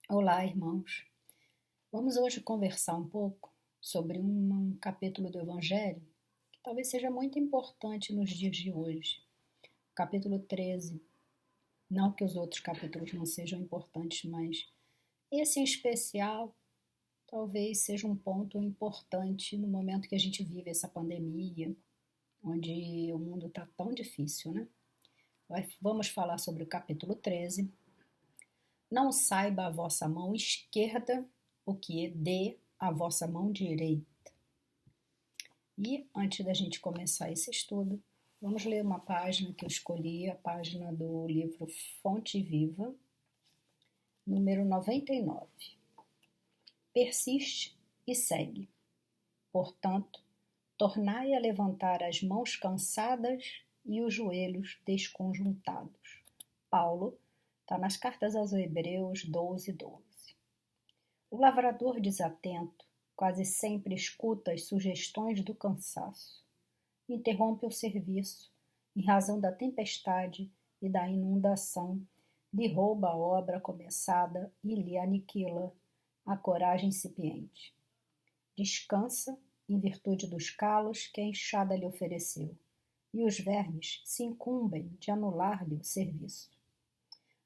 Olá, irmãos. Vamos hoje conversar um pouco sobre um capítulo do Evangelho que talvez seja muito importante nos dias de hoje. O capítulo 13. Não que os outros capítulos não sejam importantes, mas esse em especial talvez seja um ponto importante no momento que a gente vive essa pandemia, onde o mundo está tão difícil, né? Vamos falar sobre o capítulo 13. Não saiba a vossa mão esquerda o que dê a vossa mão direita. E antes da gente começar esse estudo, vamos ler uma página que eu escolhi, a página do livro Fonte Viva, número 99. Persiste e segue. Portanto, tornai a levantar as mãos cansadas e os joelhos desconjuntados. Paulo está nas cartas aos Hebreus 12:12. O lavrador desatento quase sempre escuta as sugestões do cansaço. Interrompe o serviço, em razão da tempestade e da inundação, lhe rouba a obra começada e lhe aniquila a coragem incipiente. Descansa, em virtude dos calos que a enxada lhe ofereceu, e os vermes se incumbem de anular-lhe o serviço.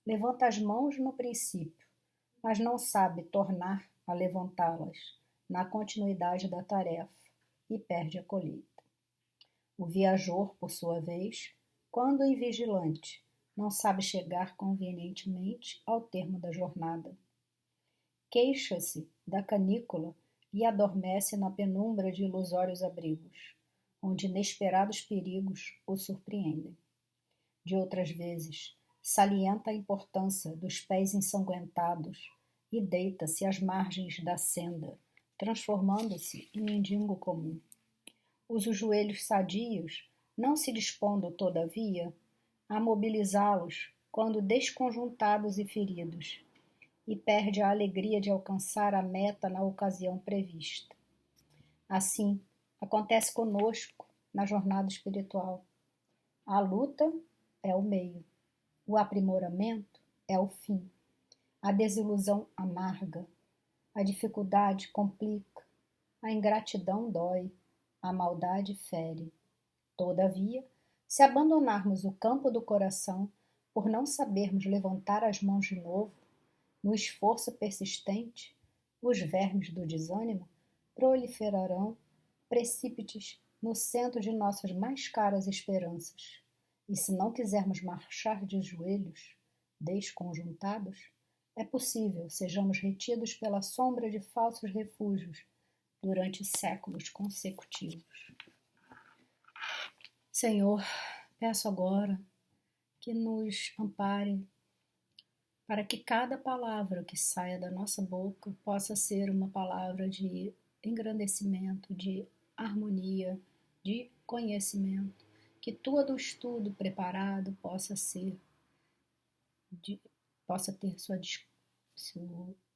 Levanta as mãos no princípio, mas não sabe tornar a levantá-las na continuidade da tarefa e perde a colheita. O viajor, por sua vez, quando invigilante, não sabe chegar convenientemente ao termo da jornada. Queixa-se da canícula e adormece na penumbra de ilusórios abrigos, onde inesperados perigos o surpreendem. De outras vezes, salienta a importância dos pés ensanguentados e deita-se às margens da senda, transformando-se em mendigo comum. Usa os joelhos sadios, não se dispondo, todavia, a mobilizá-los quando desconjuntados e feridos, e perde a alegria de alcançar a meta na ocasião prevista. Assim, acontece conosco na jornada espiritual. A luta é o meio, o aprimoramento é o fim. A desilusão amarga, a dificuldade complica, a ingratidão dói, a maldade fere. Todavia, se abandonarmos o campo do coração por não sabermos levantar as mãos de novo, no esforço persistente, os vermes do desânimo proliferarão precípites no centro de nossas mais caras esperanças. E se não quisermos marchar de joelhos, desconjuntados, é possível sejamos retidos pela sombra de falsos refúgios durante séculos consecutivos. Senhor, peço agora que nos ampare para que cada palavra que saia da nossa boca possa ser uma palavra de engrandecimento, de harmonia, de conhecimento, que todo o estudo preparado possa ser, possa ter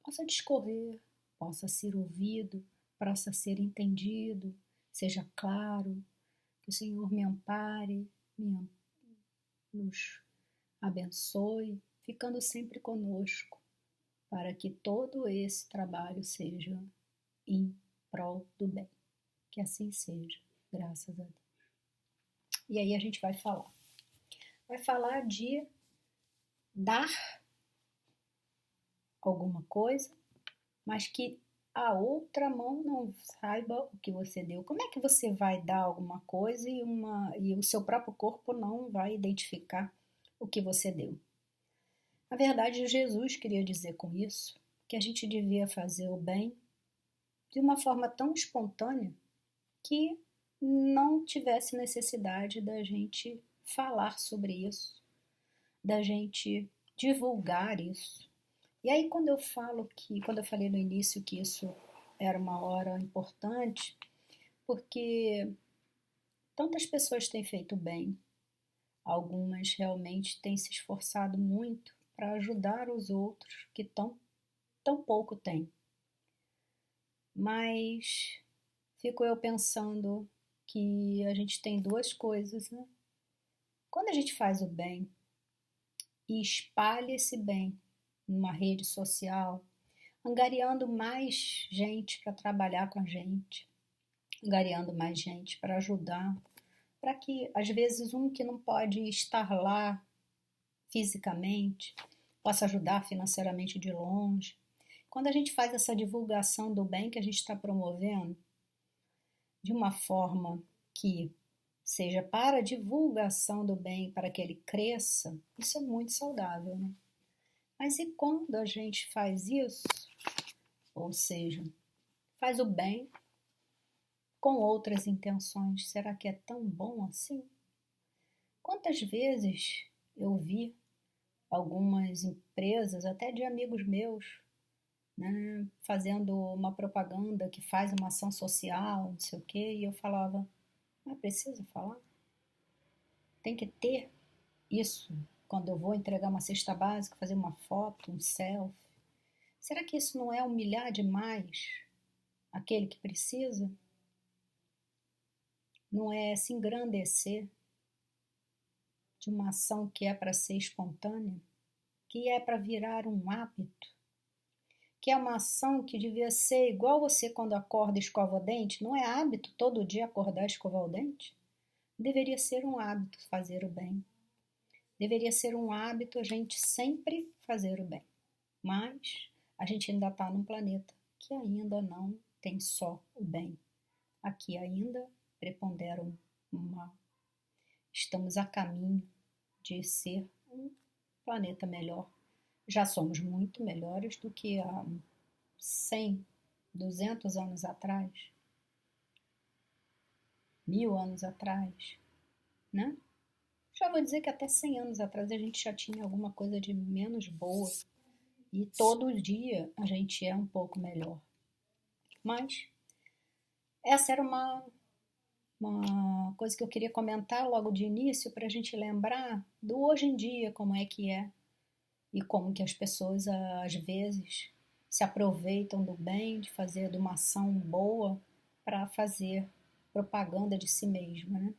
possa discorrer, possa ser ouvido, possa ser entendido, seja claro, que o Senhor me ampare, nos abençoe, ficando sempre conosco, para que todo esse trabalho seja em prol do bem. Que assim seja, graças a Deus. E aí a gente vai falar de dar alguma coisa, mas que a outra mão não saiba o que você deu. Como é que você vai dar alguma coisa e o seu próprio corpo não vai identificar o que você deu? Na verdade, Jesus queria dizer com isso que a gente devia fazer o bem de uma forma tão espontânea que não tivesse necessidade da gente falar sobre isso, da gente divulgar isso. E aí quando eu falei no início que isso era uma hora importante, porque tantas pessoas têm feito bem, algumas realmente têm se esforçado muito para ajudar os outros que tão pouco têm. Mas fico eu pensando que a gente tem duas coisas, né? Quando a gente faz o bem e espalha esse bem numa rede social, angariando mais gente para trabalhar com a gente, angariando mais gente para ajudar, para que, às vezes, um que não pode estar lá fisicamente possa ajudar financeiramente de longe. Quando a gente faz essa divulgação do bem que a gente está promovendo, de uma forma que seja para a divulgação do bem, para que ele cresça, isso é muito saudável, né? Mas e quando a gente faz isso, ou seja, faz o bem com outras intenções, será que é tão bom assim? Quantas vezes eu vi algumas empresas, até de amigos meus, né, fazendo uma propaganda que faz uma ação social, não sei o quê, e eu falava, mas precisa falar? Tem que ter isso quando eu vou entregar uma cesta básica, fazer uma foto, um selfie. Será que isso não é humilhar demais aquele que precisa? Não é se engrandecer de uma ação que é para ser espontânea, que é para virar um hábito, que é uma ação que devia ser igual você quando acorda e escova o dente? Não é hábito todo dia acordar e escovar o dente? Deveria ser um hábito fazer o bem. Deveria ser um hábito a gente sempre fazer o bem. Mas a gente ainda está num planeta que ainda não tem só o bem. Aqui ainda prepondera o mal. Estamos a caminho de ser um planeta melhor. Já somos muito melhores do que há 100, 200 anos atrás, 1000 anos atrás, né? Já vou dizer que até 100 anos atrás a gente já tinha alguma coisa de menos boa. E todo dia a gente é um pouco melhor. Mas essa era uma coisa que eu queria comentar logo de início para a gente lembrar do hoje em dia, como é que é. E como que as pessoas, às vezes, se aproveitam do bem, de fazer de uma ação boa para fazer propaganda de si mesma, né?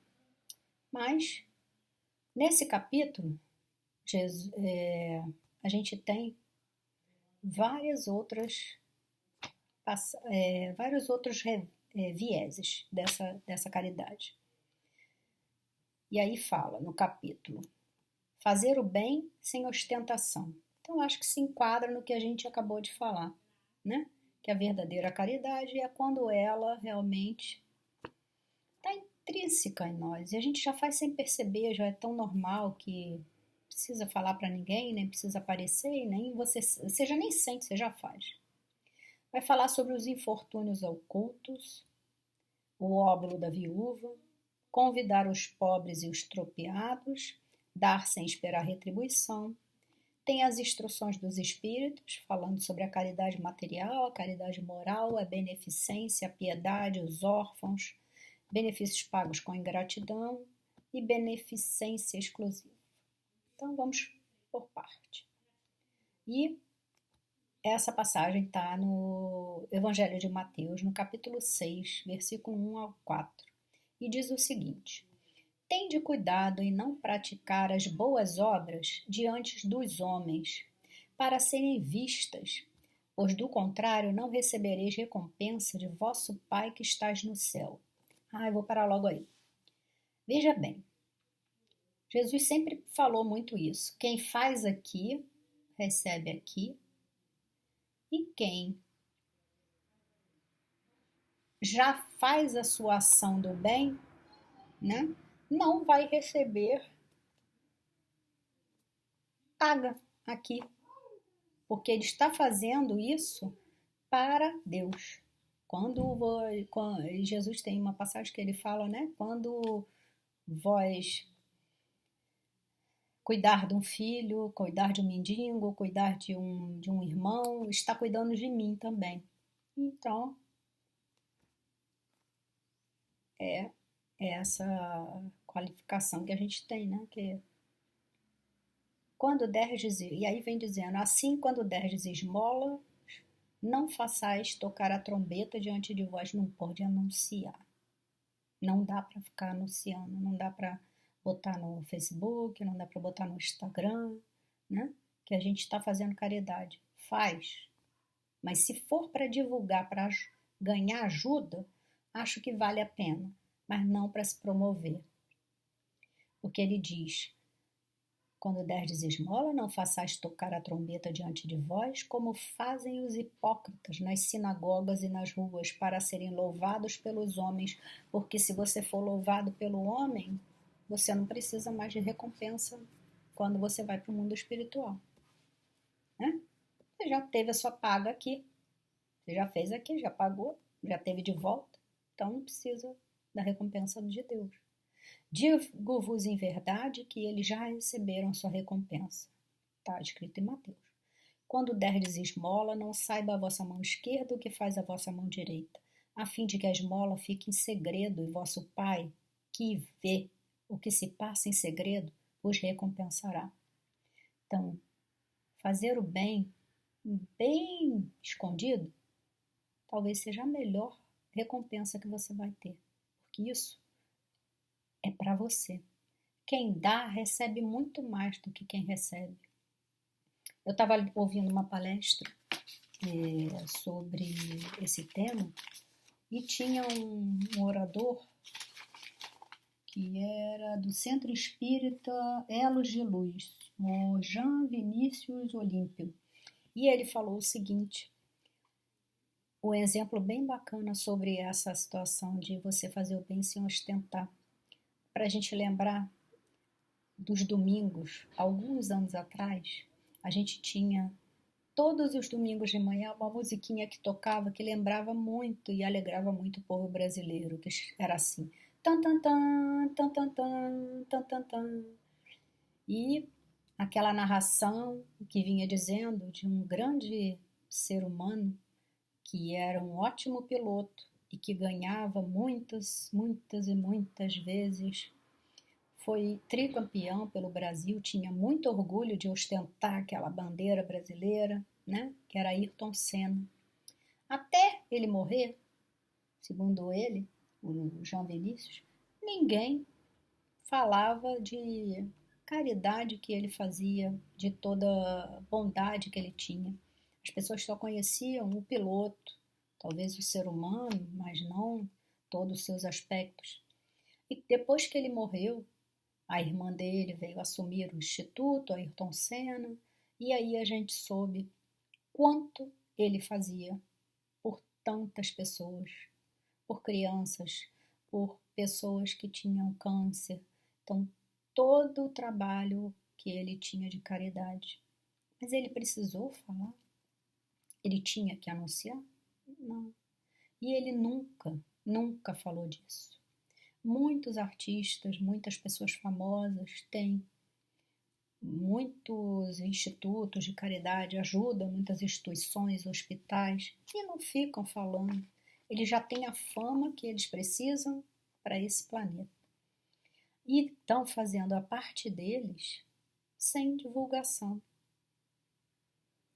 Mas, nesse capítulo, a gente tem várias outras, vários outros vieses dessa caridade. E aí fala, no capítulo, fazer o bem sem ostentação. Então, acho que se enquadra no que a gente acabou de falar, né? Que a verdadeira caridade é quando ela realmente está intrínseca em nós. E a gente já faz sem perceber, já é tão normal que não precisa falar para ninguém, nem precisa aparecer, nem você já nem sente, você já faz. Vai falar sobre os infortúnios ocultos, o óbolo da viúva, convidar os pobres e os tropeados, dar sem esperar retribuição. Tem as instruções dos espíritos, falando sobre a caridade material, a caridade moral, a beneficência, a piedade, os órfãos, benefícios pagos com ingratidão e beneficência exclusiva. Então vamos por parte. E essa passagem está no Evangelho de Mateus, no capítulo 6, versículo 1 ao 4, e diz o seguinte: tende cuidado em não praticar as boas obras diante dos homens, para serem vistas, pois do contrário não recebereis recompensa de vosso Pai que estás no céu. Eu vou parar logo aí. Veja bem, Jesus sempre falou muito isso. Quem faz aqui, recebe aqui, e quem já faz a sua ação do bem, né, não vai receber paga aqui, porque ele está fazendo isso para Deus. Quando Jesus tem uma passagem que ele fala, né, quando vós cuidar de um filho, cuidar de um mendigo, cuidar de um irmão, está cuidando de mim também. Então, é essa qualificação que a gente tem, né? Que quando derdes, e aí vem dizendo, assim quando derdes esmola, não façais tocar a trombeta diante de vós, não pode anunciar. Não dá para ficar anunciando, não dá para botar no Facebook, não dá para botar no Instagram, né? Que a gente está fazendo caridade. Faz, Mas se for para divulgar, para ganhar ajuda, acho que vale a pena, mas não para se promover. Porque ele diz: quando derdes esmola, não façais tocar a trombeta diante de vós, como fazem os hipócritas nas sinagogas e nas ruas, para serem louvados pelos homens, porque se você for louvado pelo homem, você não precisa mais de recompensa quando você vai para o mundo espiritual. Né? Você já teve a sua paga aqui, você já fez aqui, já pagou, já teve de volta, então não precisa da recompensa de Deus. Digo-vos em verdade que eles já receberam sua recompensa. Está escrito em Mateus. Quando derdes esmola, não saiba a vossa mão esquerda o que faz a vossa mão direita, a fim de que a esmola fique em segredo, e vosso Pai, que vê o que se passa em segredo, os recompensará. Então, fazer o bem escondido, talvez seja a melhor recompensa que você vai ter, porque isso é para você. Quem dá recebe muito mais do que quem recebe. Eu estava ouvindo uma palestra sobre esse tema e tinha um orador que era do Centro Espírita Elos de Luz, o Jean Vinícius Olímpio. E ele falou o seguinte, um exemplo bem bacana sobre essa situação de você fazer o bem sem ostentar. Para a gente lembrar dos domingos, alguns anos atrás, a gente tinha todos os domingos de manhã uma musiquinha que tocava que lembrava muito e alegrava muito o povo brasileiro, que era assim, tan tan tan, tan tan tan, tan tan tan. E aquela narração que vinha dizendo de um grande ser humano que era um ótimo piloto e que ganhava muitas e muitas vezes, foi tricampeão pelo Brasil, tinha muito orgulho de ostentar aquela bandeira brasileira, né? Que era Ayrton Senna. Até ele morrer, segundo ele, o João Vinícius, ninguém falava de caridade que ele fazia, de toda bondade que ele tinha. As pessoas só conheciam o piloto, talvez o ser humano, mas não todos os seus aspectos. E depois que ele morreu, a irmã dele veio assumir o instituto, Ayrton Senna, e aí a gente soube quanto ele fazia por tantas pessoas, por crianças, por pessoas que tinham câncer. Então, todo o trabalho que ele tinha de caridade. Mas ele precisou falar? Ele tinha que anunciar? Não. E ele nunca falou disso. Muitos artistas, muitas pessoas famosas têm muitos institutos de caridade, ajudam muitas instituições, hospitais, e não ficam falando. Eles já têm a fama que eles precisam para esse planeta. E estão fazendo a parte deles sem divulgação,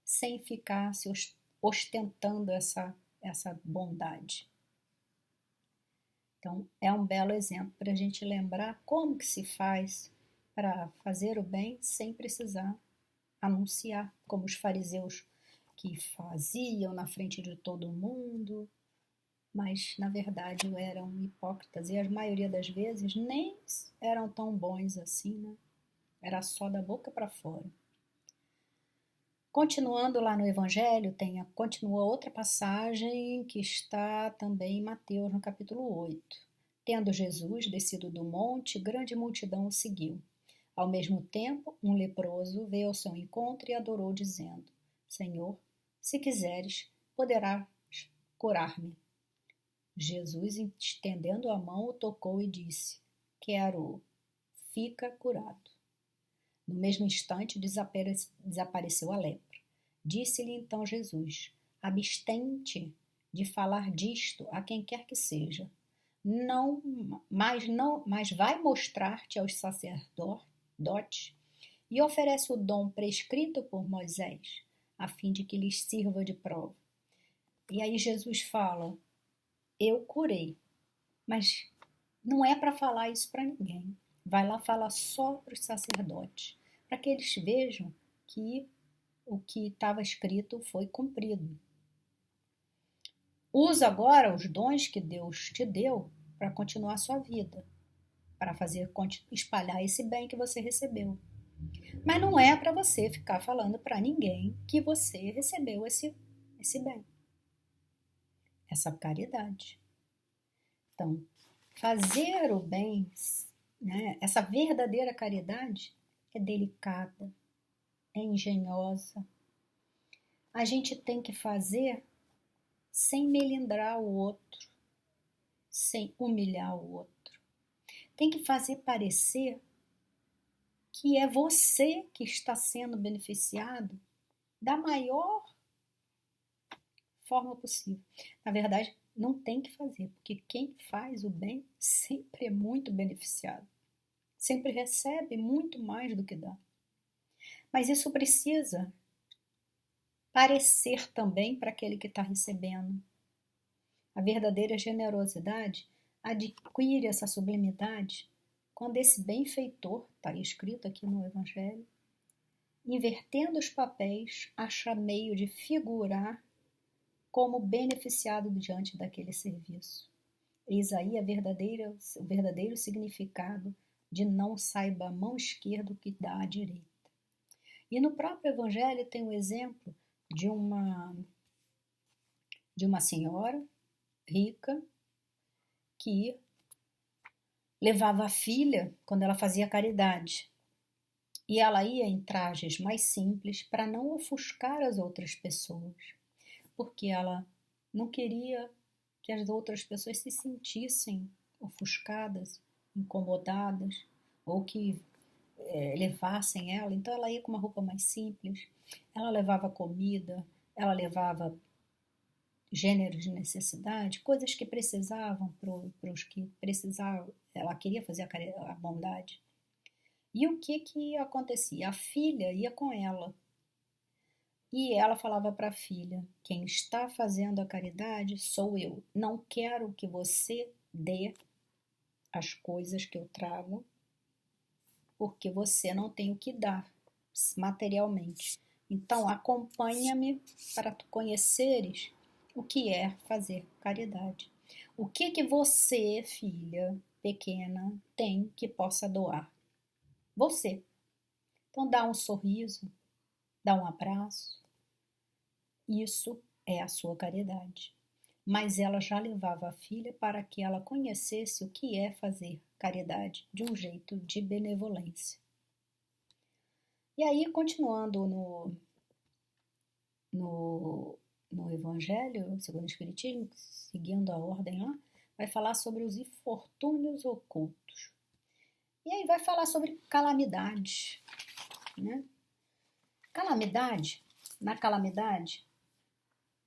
sem ficar se ostentando essa bondade. Então, é um belo exemplo para a gente lembrar como que se faz para fazer o bem sem precisar anunciar, como os fariseus que faziam na frente de todo mundo, mas na verdade eram hipócritas e a maioria das vezes nem eram tão bons assim, né? Era só da boca para fora. Continuando lá no Evangelho, continua outra passagem que está também em Mateus, no capítulo 8. Tendo Jesus descido do monte, grande multidão o seguiu. Ao mesmo tempo, um leproso veio ao seu encontro e adorou, dizendo: Senhor, se quiseres, poderás curar-me. Jesus, estendendo a mão, o tocou e disse: Quero, fica curado. No mesmo instante, desapareceu a lepra. Disse-lhe então Jesus: Abstente de falar disto a quem quer que seja. Mas vai mostrar-te aos sacerdotes e oferece o dom prescrito por Moisés, a fim de que lhes sirva de prova. E aí Jesus fala: Eu curei, mas não é para falar isso para ninguém. Vai lá falar só para os sacerdotes, para que eles vejam que o que estava escrito foi cumprido. Usa agora os dons que Deus te deu para continuar a sua vida, para espalhar esse bem que você recebeu. Mas não é para você ficar falando para ninguém que você recebeu esse bem, essa caridade. Então, fazer o bem, né, essa verdadeira caridade é delicada, é engenhosa. A gente tem que fazer sem melindrar o outro, sem humilhar o outro. Tem que fazer parecer que é você que está sendo beneficiado da maior forma possível. Na verdade, não tem que fazer, porque quem faz o bem sempre é muito beneficiado. Sempre recebe muito mais do que dá. Mas isso precisa parecer também para aquele que está recebendo. A verdadeira generosidade adquire essa sublimidade quando esse benfeitor, está escrito aqui no Evangelho, invertendo os papéis, acha meio de figurar como beneficiado diante daquele serviço. Eis aí o verdadeiro significado de não saiba a mão esquerda o que dá à direita. E no próprio Evangelho tem o exemplo de uma senhora rica que levava a filha quando ela fazia caridade. E ela ia em trajes mais simples para não ofuscar as outras pessoas, porque ela não queria que as outras pessoas se sentissem ofuscadas, incomodadas, ou que levassem ela. Então ela ia com uma roupa mais simples, ela levava comida, ela levava gêneros de necessidade, coisas que precisavam para os que precisavam. Ela queria fazer a bondade. E o que acontecia? A filha ia com ela. E ela falava para a filha: quem está fazendo a caridade sou eu. Não quero que você dê as coisas que eu trago, porque você não tem o que dar materialmente. Então, acompanha-me para tu conheceres o que é fazer caridade. O que você, filha pequena, tem que possa doar? Você. Então, dá um sorriso, dá um abraço. Isso é a sua caridade. Mas ela já levava a filha para que ela conhecesse o que é fazer caridade de um jeito de benevolência. E aí, continuando no Evangelho segundo o Espiritismo, seguindo a ordem lá, vai falar sobre os infortúnios ocultos. E aí vai falar sobre calamidades, né? Na calamidade,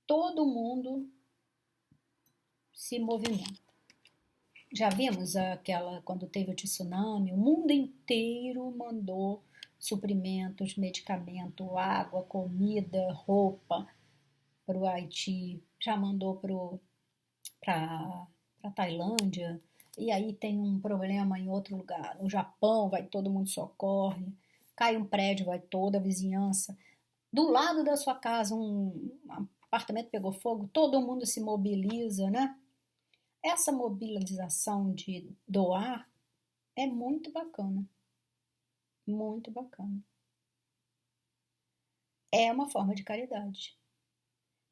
todo mundo se movimenta. Já vimos quando teve o tsunami, o mundo inteiro mandou suprimentos, medicamento, água, comida, roupa para o Haiti, já mandou para a Tailândia, e aí tem um problema em outro lugar. No Japão, vai todo mundo socorre, cai um prédio, vai toda a vizinhança. Do lado da sua casa, um apartamento pegou fogo, todo mundo se mobiliza, né? Essa mobilização de doar é muito bacana. Muito bacana. É uma forma de caridade.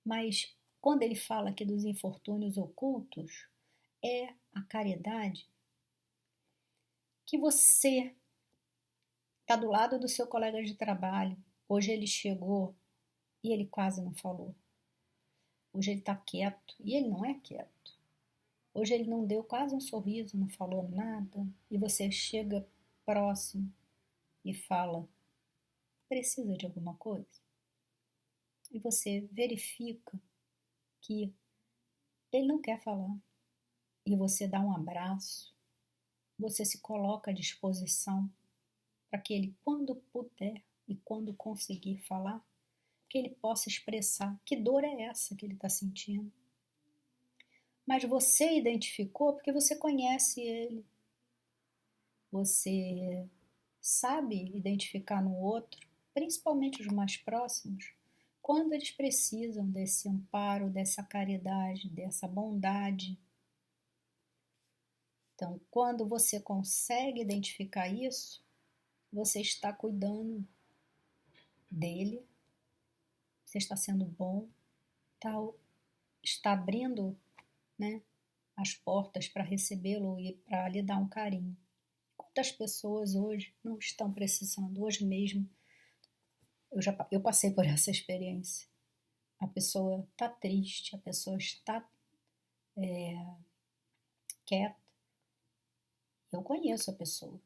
Mas quando ele fala aqui dos infortúnios ocultos, é a caridade que você está do lado do seu colega de trabalho. Hoje ele chegou e ele quase não falou. Hoje ele está quieto e ele não é quieto. Hoje ele não deu quase um sorriso, não falou nada. E você chega próximo e fala: precisa de alguma coisa? E você verifica que ele não quer falar. E você dá um abraço, você se coloca à disposição para que ele, quando puder e quando conseguir falar, que ele possa expressar que dor é essa que ele está sentindo. Mas você identificou porque você conhece ele. Você sabe identificar no outro, principalmente os mais próximos, quando eles precisam desse amparo, dessa caridade, dessa bondade. Então, quando você consegue identificar isso, você está cuidando dele, você está sendo bom, está abrindo, né, as portas para recebê-lo e para lhe dar um carinho. Quantas pessoas hoje não estão precisando? Hoje mesmo eu passei por essa experiência. A pessoa está triste, a pessoa está quieta. Eu conheço a pessoa.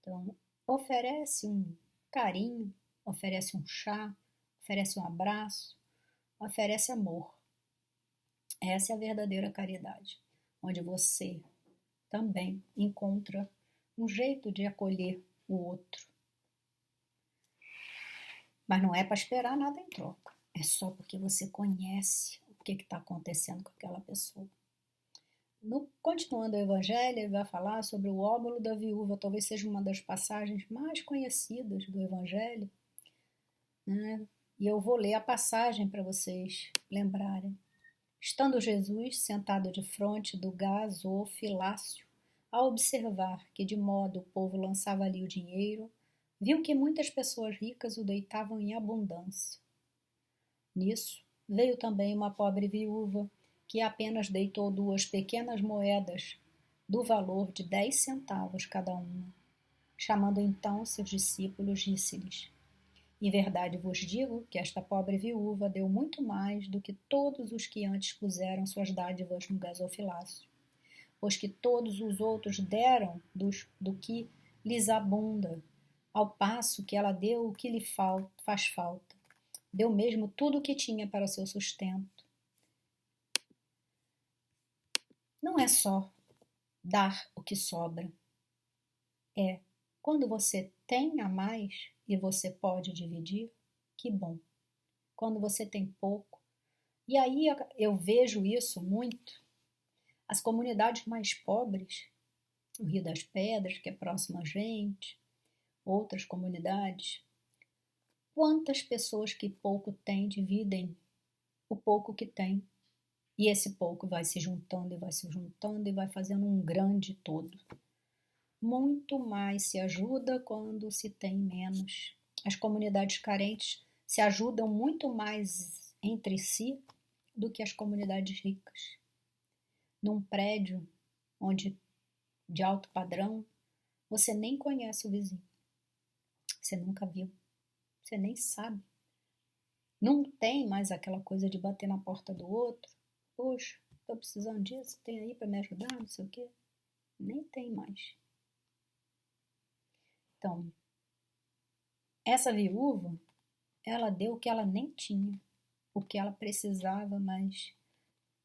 Então, oferece um carinho, oferece um chá, oferece um abraço, oferece amor. Essa é a verdadeira caridade, onde você também encontra um jeito de acolher o outro. Mas não é para esperar nada em troca. É só porque você conhece o que está acontecendo com aquela pessoa. Continuando o Evangelho, ele vai falar sobre o óbolo da viúva. Talvez seja uma das passagens mais conhecidas do Evangelho, né? E eu vou ler a passagem para vocês lembrarem. Estando Jesus sentado de frente do gasofilácio, ao observar que de modo o povo lançava ali o dinheiro, viu que muitas pessoas ricas o deitavam em abundância. Nisso, veio também uma pobre viúva, que apenas deitou 2 pequenas moedas, do valor de 10 centavos cada uma. Chamando então seus discípulos, disse-lhes: Em verdade vos digo que esta pobre viúva deu muito mais do que todos os que antes puseram suas dádivas no gasofilácio, pois que todos os outros deram do que lhes abunda, ao passo que ela deu o que lhe faz falta. Deu mesmo tudo o que tinha para o seu sustento. Não é só dar o que sobra. É, quando você tem a mais e você pode dividir, que bom. Quando você tem pouco. E aí eu vejo isso muito. As comunidades mais pobres, o Rio das Pedras, que é próximo a gente, outras comunidades. Quantas pessoas que pouco têm dividem o pouco que têm. E esse pouco vai se juntando e vai se juntando e vai fazendo um grande todo. Muito mais se ajuda quando se tem menos. As comunidades carentes se ajudam muito mais entre si do que as comunidades ricas. Num prédio de alto padrão, você nem conhece o vizinho. Você nunca viu. Você nem sabe. Não tem mais aquela coisa de bater na porta do outro. Poxa, estou precisando disso, tem aí para me ajudar, não sei o quê. Nem tem mais. Então, essa viúva, ela deu o que ela nem tinha, o que ela precisava, mas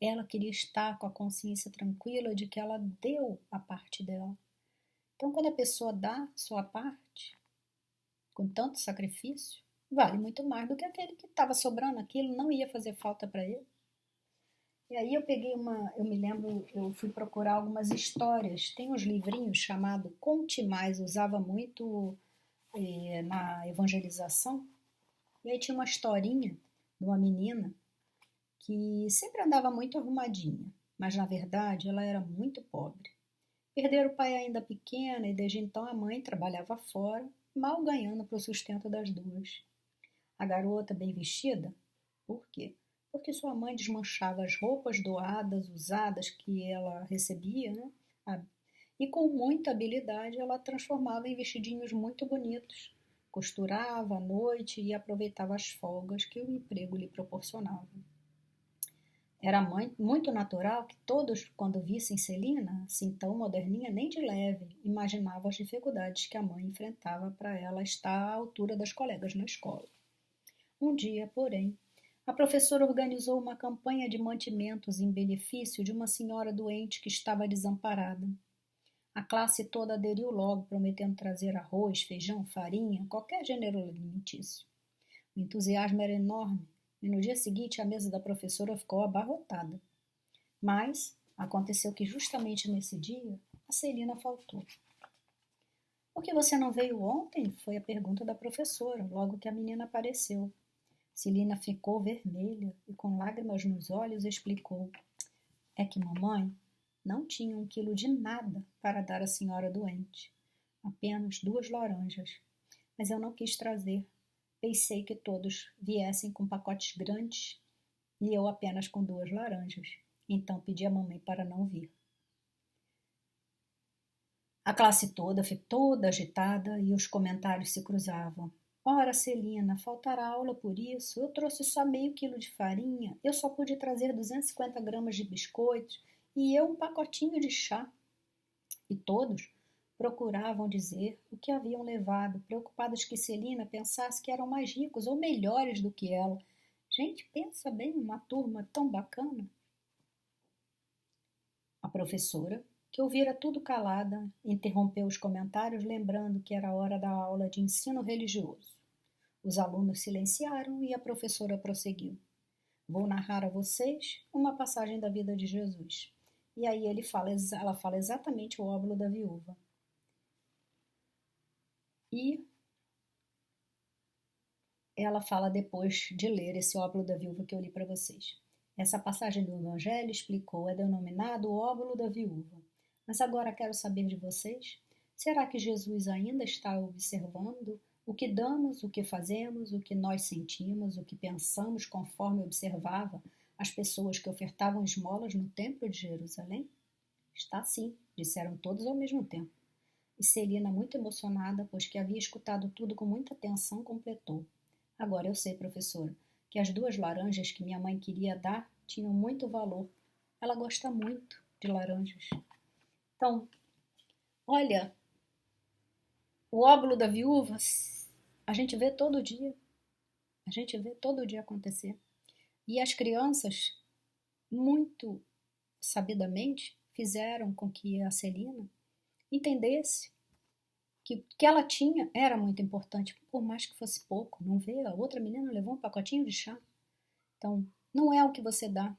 ela queria estar com a consciência tranquila de que ela deu a parte dela. Então, quando a pessoa dá a sua parte, com tanto sacrifício, vale muito mais do que aquele que estava sobrando aquilo, não ia fazer falta para ele. E aí eu me lembro, eu fui procurar algumas histórias. Tem uns livrinhos chamados Conte Mais, usava muito na evangelização. E aí tinha uma historinha de uma menina que sempre andava muito arrumadinha, mas na verdade ela era muito pobre. Perderam o pai ainda pequena e desde então a mãe trabalhava fora, mal ganhando para o sustento das duas. A garota bem vestida, por quê? Porque sua mãe desmanchava as roupas doadas, usadas que ela recebia, né? E com muita habilidade ela transformava em vestidinhos muito bonitos. Costurava à noite e aproveitava as folgas que o emprego lhe proporcionava. Era muito natural que todos, quando vissem Celina, assim tão moderninha, nem de leve, imaginavam as dificuldades que a mãe enfrentava para ela estar à altura das colegas na escola. Um dia, porém, a professora organizou uma campanha de mantimentos em benefício de uma senhora doente que estava desamparada. A classe toda aderiu logo, prometendo trazer arroz, feijão, farinha, qualquer gênero alimentício. O entusiasmo era enorme e no dia seguinte a mesa da professora ficou abarrotada. Mas aconteceu que justamente nesse dia a Celina faltou. Por que você não veio ontem? Foi a pergunta da professora, logo que a menina apareceu. Celina ficou vermelha e, com lágrimas nos olhos, explicou: é que mamãe não tinha 1 quilo de nada para dar à senhora doente. Apenas 2 laranjas. Mas eu não quis trazer. Pensei que todos viessem com pacotes grandes e eu apenas com 2 laranjas. Então pedi à mamãe para não vir. A classe toda ficou toda agitada e os comentários se cruzavam. Ora, Celina, faltará aula por isso. Eu trouxe só meio quilo de farinha. Eu só pude trazer 250 gramas de biscoitos e eu um pacotinho de chá. E todos procuravam dizer o que haviam levado, preocupados que Celina pensasse que eram mais ricos ou melhores do que ela. Gente, pensa bem, uma turma tão bacana. A professora, que ouvira tudo calada, interrompeu os comentários, lembrando que era hora da aula de ensino religioso. Os alunos silenciaram e a professora prosseguiu. Vou narrar a vocês uma passagem da vida de Jesus. E aí ela fala exatamente o óbolo da viúva. E ela fala depois de ler esse óbolo da viúva que eu li para vocês. Essa passagem do Evangelho explicou, é denominado o óbolo da viúva. Mas agora quero saber de vocês, será que Jesus ainda está observando o que damos, o que fazemos, o que nós sentimos, o que pensamos, conforme observava as pessoas que ofertavam esmolas no templo de Jerusalém? Está sim, disseram todos ao mesmo tempo. E Celina, muito emocionada, pois que havia escutado tudo com muita atenção, completou. Agora eu sei, professora, que as 2 laranjas que minha mãe queria dar tinham muito valor. Ela gosta muito de laranjas. Então, olha, o óbolo da viúva, a gente vê todo dia. A gente vê todo dia acontecer. E as crianças, muito sabidamente, fizeram com que a Celina entendesse que o que ela tinha era muito importante, por mais que fosse pouco. Não vê, a outra menina levou um pacotinho de chá. Então, não é o que você dá,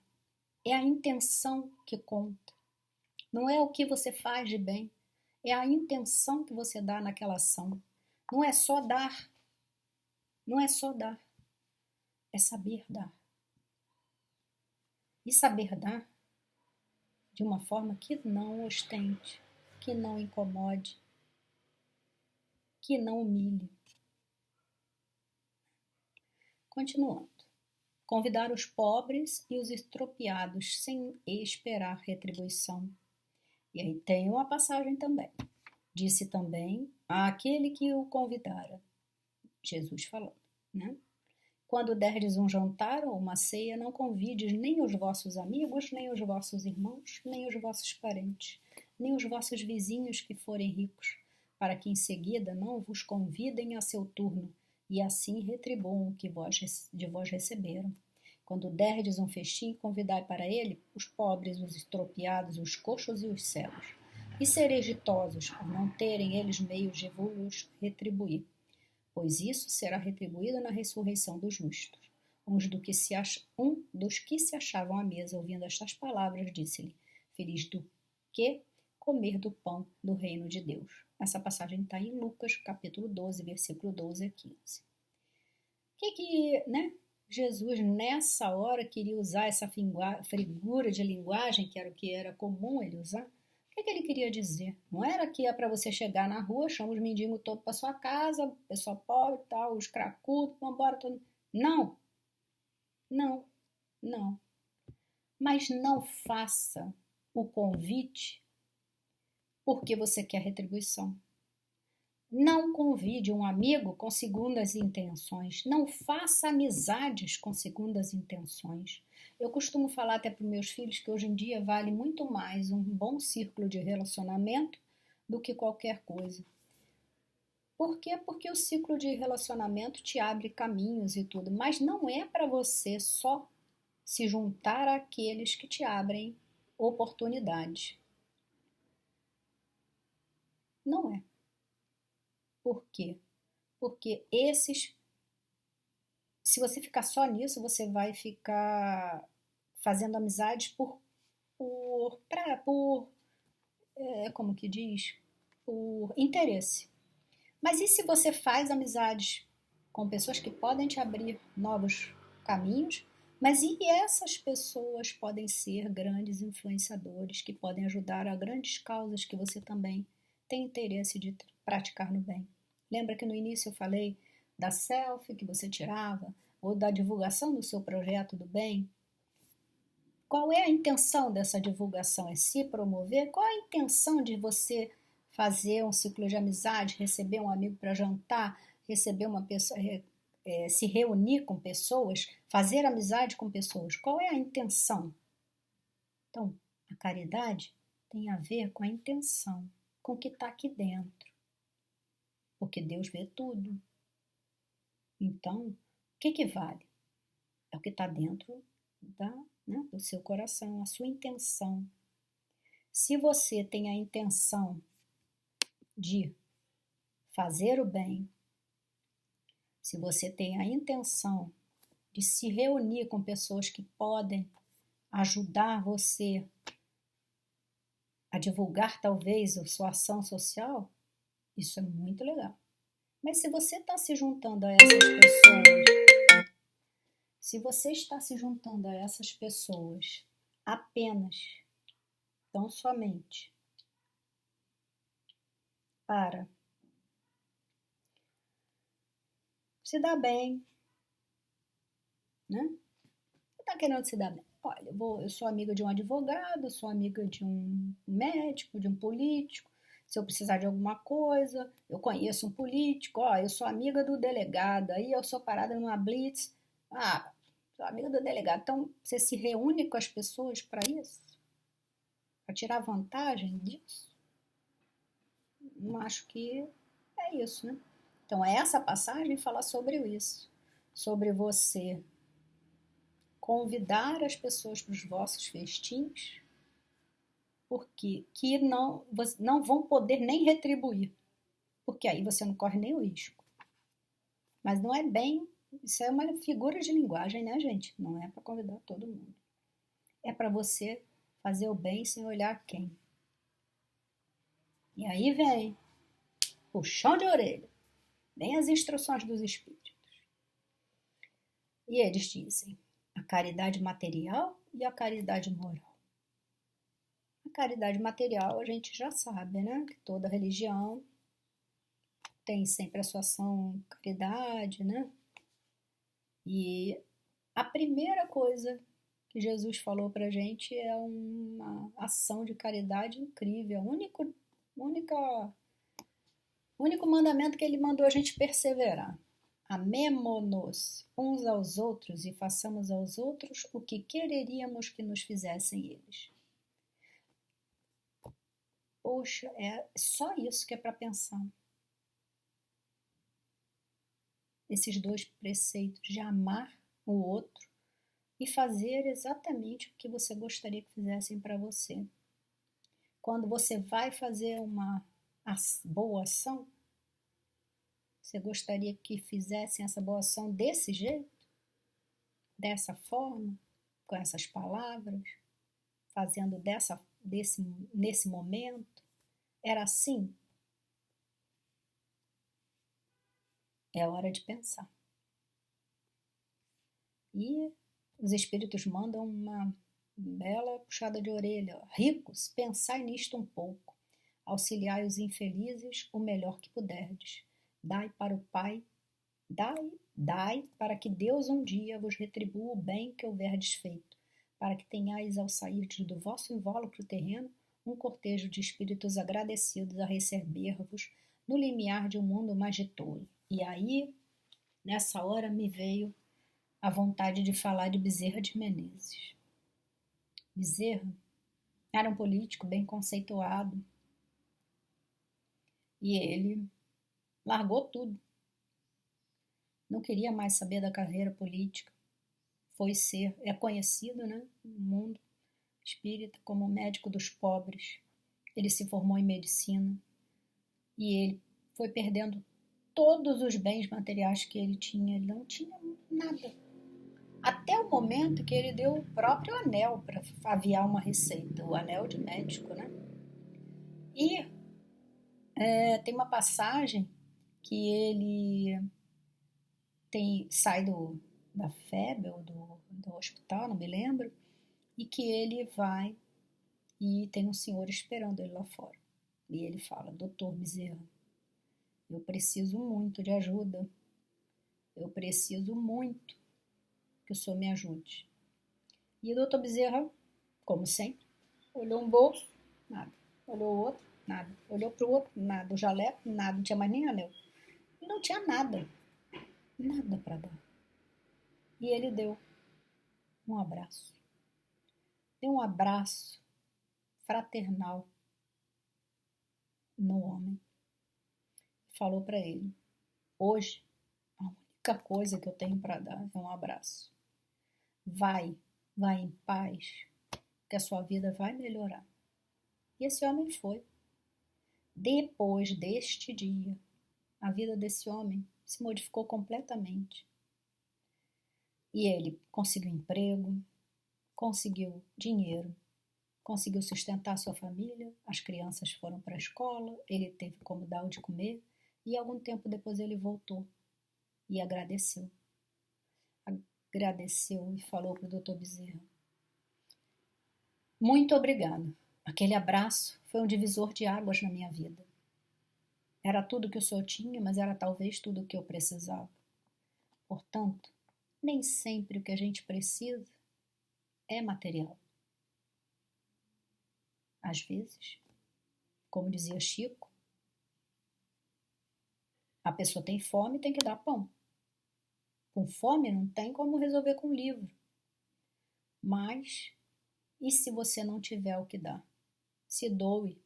é a intenção que conta. Não é o que você faz de bem, é a intenção que você dá naquela ação. Não é só dar, não é só dar, é saber dar. E saber dar de uma forma que não ostente, que não incomode, que não humilhe. Continuando. Convidar os pobres e os estropiados sem esperar retribuição. E aí tem uma passagem também. Disse também àquele que o convidara, Jesus falando, né? Quando derdes um jantar ou uma ceia, não convides nem os vossos amigos, nem os vossos irmãos, nem os vossos parentes, nem os vossos vizinhos que forem ricos, para que em seguida não vos convidem a seu turno, e assim retribuam o que de vós receberam. Quando derdes um festim, convidai para ele os pobres, os estropiados, os coxos e os cegos. E sereis ditosos por não terem eles meios de vos retribuir, pois isso será retribuído na ressurreição dos justos. Um dos que se achavam à mesa, ouvindo estas palavras, disse-lhe: Feliz do que comer do pão do reino de Deus. Essa passagem está em Lucas, capítulo 12, versículo 12 a 15. Né? Jesus, nessa hora, queria usar essa figura de linguagem, que era o que era comum ele usar. O que ele queria dizer? Não era que é para você chegar na rua, chama os mendigos todos para sua casa, pessoal pobre, tal, os cracudos, vão embora todo. Não, não, não. Mas não faça o convite porque você quer retribuição. Não convide um amigo com segundas intenções. Não faça amizades com segundas intenções. Eu costumo falar até para os meus filhos que hoje em dia vale muito mais um bom círculo de relacionamento do que qualquer coisa. Por quê? Porque o ciclo de relacionamento te abre caminhos e tudo, mas não é para você só se juntar àqueles que te abrem oportunidades. Não é. Por quê? Porque se você ficar só nisso, você vai ficar fazendo amizades como que diz? Por interesse. Mas e se você faz amizades com pessoas que podem te abrir novos caminhos, mas e essas pessoas podem ser grandes influenciadores que podem ajudar a grandes causas que você também tem interesse de praticar no bem. Lembra que no início eu falei da selfie que você tirava ou da divulgação do seu projeto do bem? Qual é a intenção dessa divulgação? É se promover? Qual a intenção de você fazer um ciclo de amizade, receber um amigo para jantar, receber uma pessoa, se reunir com pessoas, fazer amizade com pessoas? Qual é a intenção? Então, a caridade tem a ver com a intenção, com o que está aqui dentro. Porque Deus vê tudo. Então, o que vale? É o que está dentro do seu coração, a sua intenção. Se você tem a intenção de fazer o bem, se você tem a intenção de se reunir com pessoas que podem ajudar você a divulgar talvez a sua ação social, isso é muito legal. Mas se você está se juntando a essas pessoas, se você está se juntando a essas pessoas apenas, tão somente, para se dar bem, né? Você está querendo se dar bem. Olha, eu sou amiga de um advogado, sou amiga de um médico, de um político. Se eu precisar de alguma coisa, eu conheço um político, eu sou amiga do delegado, aí eu sou parada numa blitz. Sou amiga do delegado. Então, você se reúne com as pessoas para isso? Para tirar vantagem disso? Não acho que é isso, né? Então, essa passagem fala sobre isso, sobre você convidar as pessoas para os vossos festins, porque que não vão poder nem retribuir, porque aí você não corre nem o risco. Mas não é bem, isso é uma figura de linguagem, né, gente? Não é para convidar todo mundo. É para você fazer o bem sem olhar quem. E aí vem puxão de orelha, vem as instruções dos espíritos. E eles dizem a caridade material e a caridade moral. A caridade material a gente já sabe, né? Que toda religião tem sempre a sua ação caridade, né? E a primeira coisa que Jesus falou pra gente é uma ação de caridade incrível. O único mandamento que ele mandou a gente perseverar. Amemo-nos uns aos outros e façamos aos outros o que quereríamos que nos fizessem eles. Poxa, é só isso que é para pensar. Esses dois preceitos de amar o outro e fazer exatamente o que você gostaria que fizessem para você. Quando você vai fazer uma boa ação, você gostaria que fizessem essa boa ação desse jeito, dessa forma, com essas palavras, fazendo nesse momento? Era assim? É hora de pensar. E os espíritos mandam uma bela puxada de orelha. Ricos, pensai nisto um pouco. Auxiliai os infelizes o melhor que puderdes. Dai para o Pai, dai para que Deus um dia vos retribua o bem que houverdes feito, para que tenhais ao sair do vosso invólucro terreno um cortejo de espíritos agradecidos a receber-vos no limiar de um mundo mais ditoso. E aí, nessa hora, me veio a vontade de falar de Bezerra de Menezes. Bezerra era um político bem conceituado e ele largou tudo. Não queria mais saber da carreira política. É conhecido, né, no mundo espírita como médico dos pobres. Ele se formou em medicina e ele foi perdendo todos os bens materiais que ele tinha. Ele não tinha nada. Até o momento que ele deu o próprio anel para aviar uma receita, o anel de médico, né? E tem uma passagem que ele sai da FEB ou do hospital, não me lembro, e que ele vai e tem um senhor esperando ele lá fora. E ele fala: Doutor Bezerra, eu preciso muito de ajuda, eu preciso muito que o senhor me ajude. E o doutor Bezerra, como sempre, olhou um bolso, nada. Olhou o outro, nada. Olhou para o outro, nada. O jaleco, nada. Não tinha mais nem anel. E não tinha nada. Nada para dar. E ele deu um abraço. Deu um abraço fraternal no homem. Falou para ele: hoje, a única coisa que eu tenho para dar é um abraço. Vai em paz, que a sua vida vai melhorar. E esse homem foi. Depois deste dia, a vida desse homem se modificou completamente. E ele conseguiu emprego, conseguiu dinheiro, conseguiu sustentar sua família, as crianças foram para a escola, ele teve como dar o de comer, e algum tempo depois ele voltou e agradeceu. Agradeceu e falou para o doutor Bezerra: muito obrigado. Aquele abraço foi um divisor de águas na minha vida. Era tudo que o senhor tinha, mas era talvez tudo o que eu precisava. Portanto, nem sempre o que a gente precisa é material. Às vezes, como dizia Chico, a pessoa tem fome e tem que dar pão. Com fome não tem como resolver com livro. Mas, e se você não tiver o que dar? Se doe,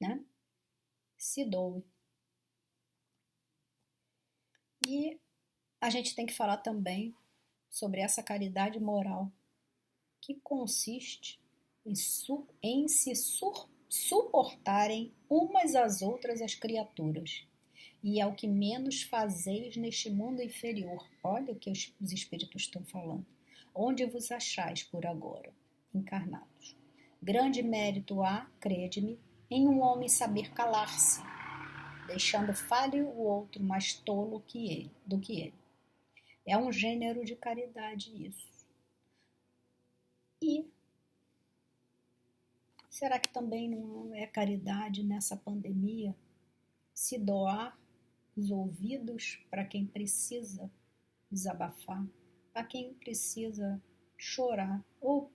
né? Se doe. E a gente tem que falar também sobre essa caridade moral, que consiste em se suportarem umas às outras as criaturas. E é o que menos fazeis neste mundo inferior. Olha o que os espíritos estão falando. Onde vos achais por agora, encarnados. Grande mérito há, crede-me, em um homem saber calar-se, deixando falho o outro mais tolo do que ele. É um gênero de caridade isso. E será que também não é caridade nessa pandemia se doar os ouvidos para quem precisa desabafar, para quem precisa chorar ou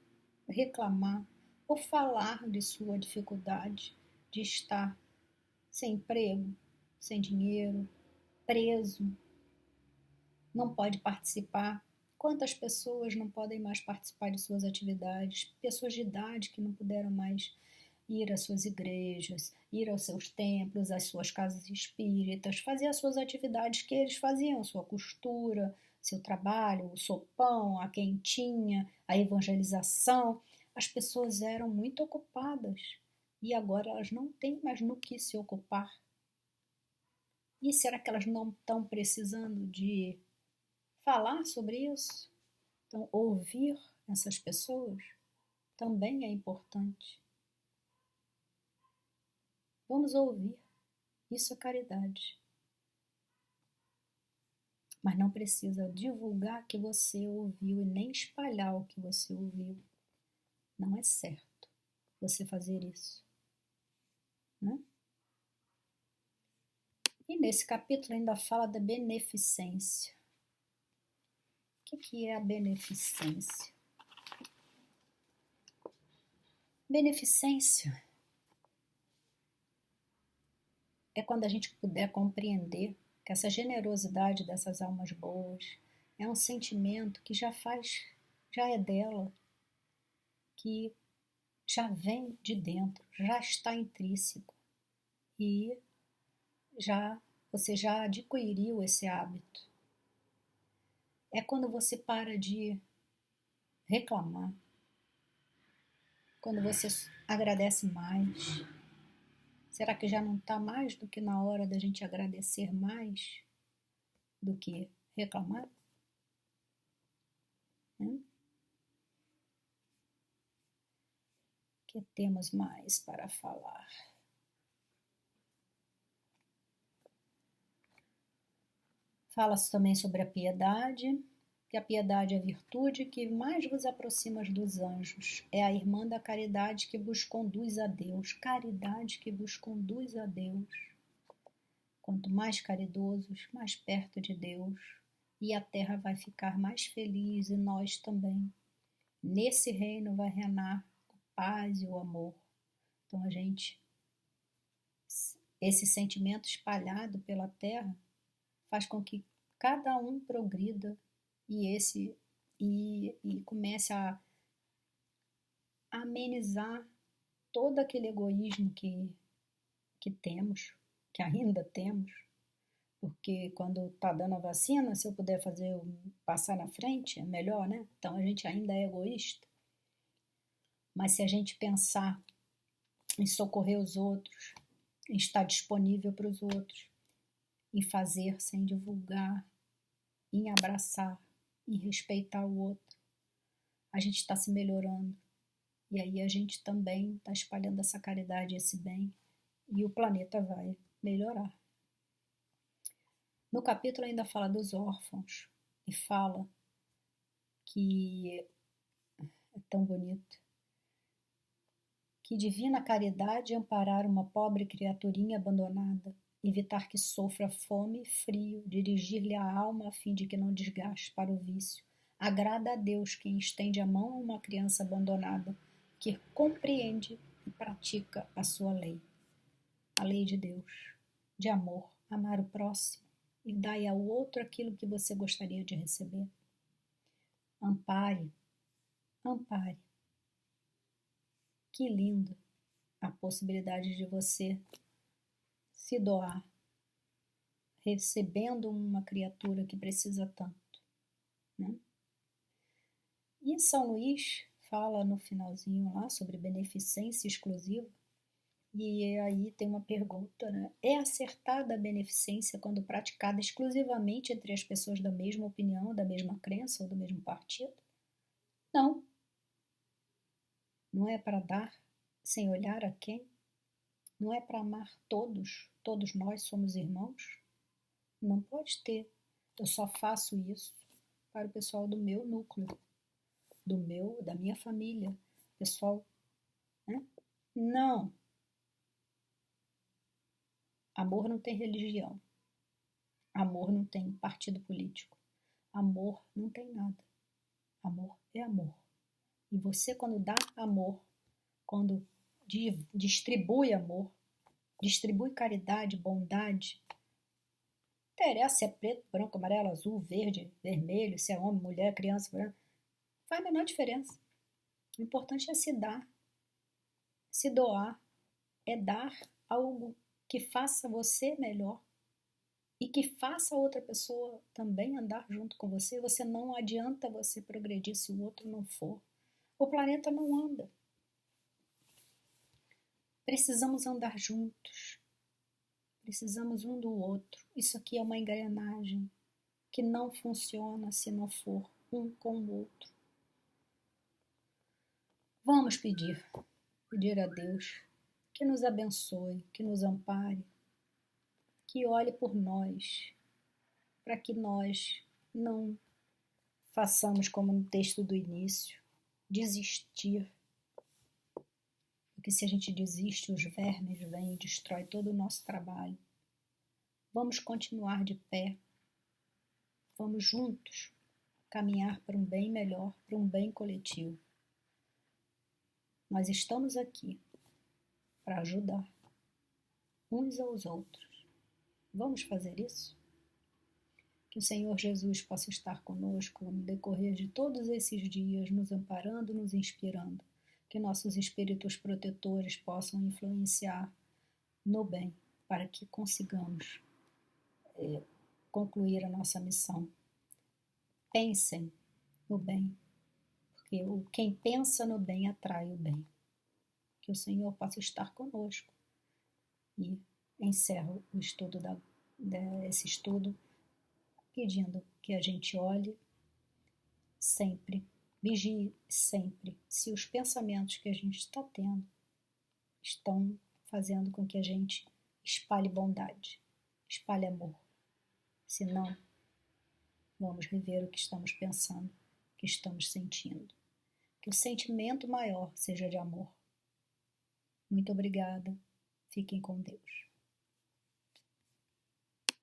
reclamar ou falar de sua dificuldade de estar sem emprego, sem dinheiro, preso, não pode participar? Quantas pessoas não podem mais participar de suas atividades? Pessoas de idade que não puderam mais ir às suas igrejas, ir aos seus templos, às suas casas espíritas, fazer as suas atividades que eles faziam, sua costura, seu trabalho, o sopão, a quentinha, a evangelização. As pessoas eram muito ocupadas e agora elas não têm mais no que se ocupar. E será que elas não estão precisando de falar sobre isso? Então, ouvir essas pessoas também é importante. Vamos ouvir. Isso é caridade. Mas não precisa divulgar que você ouviu e nem espalhar o que você ouviu. Não é certo você fazer isso, né? E nesse capítulo ainda fala da beneficência. O que é a beneficência? Beneficência é quando a gente puder compreender que essa generosidade dessas almas boas é um sentimento que já é dela, que já vem de dentro, já está intrínseco e você já adquiriu esse hábito. É quando você para de reclamar, quando você agradece mais. Será que já não está mais do que na hora da gente agradecer mais do que reclamar? Que temos mais para falar? Fala-se também sobre a piedade, que a piedade é a virtude que mais vos aproxima dos anjos. É a irmã da caridade que vos conduz a Deus. Caridade que vos conduz a Deus. Quanto mais caridosos, mais perto de Deus. E a terra vai ficar mais feliz e nós também. Nesse reino vai reinar a paz e o amor. Então esse sentimento espalhado pela terra faz com que cada um progrida e comece a amenizar todo aquele egoísmo que temos, que ainda temos, porque quando está dando a vacina, se eu puder passar na frente, é melhor, né? Então a gente ainda é egoísta. Mas se a gente pensar em socorrer os outros, em estar disponível para os outros, em fazer sem divulgar, em abraçar, em respeitar o outro, a gente está se melhorando. E aí a gente também está espalhando essa caridade, esse bem, e o planeta vai melhorar. No capítulo ainda fala dos órfãos e fala que é tão bonito, que divina caridade é amparar uma pobre criaturinha abandonada, evitar que sofra fome e frio, dirigir-lhe a alma a fim de que não desgaste para o vício. Agrada a Deus quem estende a mão a uma criança abandonada, que compreende e pratica a sua lei. A lei de Deus, de amor, amar o próximo e dai ao outro aquilo que você gostaria de receber. Ampare, ampare. Que lindo a possibilidade de você se doar, recebendo uma criatura que precisa tanto, né? E São Luís fala no finalzinho lá sobre beneficência exclusiva, e aí tem uma pergunta, né? É acertada a beneficência quando praticada exclusivamente entre as pessoas da mesma opinião, da mesma crença ou do mesmo partido? Não. Não é para dar sem olhar a quem? Não é para amar todos? Todos nós somos irmãos? Não pode ter. Eu só faço isso para o pessoal do meu núcleo, da minha família, pessoal, né? Não. Amor não tem religião. Amor não tem partido político. Amor não tem nada. Amor é amor. E você, quando dá amor, quando distribui amor, distribui caridade, bondade, não interessa se é preto, branco, amarelo, azul, verde, vermelho, se é homem, mulher, criança, não faz a menor diferença. O importante é se dar, se doar, é dar algo que faça você melhor e que faça a outra pessoa também andar junto com você. Você não adianta você progredir se o outro não for. O planeta não anda. Precisamos andar juntos. Precisamos um do outro. Isso aqui é uma engrenagem que não funciona se não for um com o outro. Vamos pedir a Deus que nos abençoe, que nos ampare, que olhe por nós, para que nós não façamos como no texto do início, desistir. Porque se a gente desiste, os vermes vêm e destrói todo o nosso trabalho. Vamos continuar de pé. Vamos juntos caminhar para um bem melhor, para um bem coletivo. Nós estamos aqui para ajudar uns aos outros. Vamos fazer isso? Que o Senhor Jesus possa estar conosco no decorrer de todos esses dias, nos amparando, nos inspirando. Que nossos espíritos protetores possam influenciar no bem, para que consigamos concluir a nossa missão. Pensem no bem, porque quem pensa no bem atrai o bem. Que o Senhor possa estar conosco. E encerro o estudo esse estudo pedindo que a gente olhe sempre, vigie sempre se os pensamentos que a gente está tendo estão fazendo com que a gente espalhe bondade, espalhe amor. Se não, vamos rever o que estamos pensando, o que estamos sentindo. Que o sentimento maior seja de amor. Muito obrigada. Fiquem com Deus.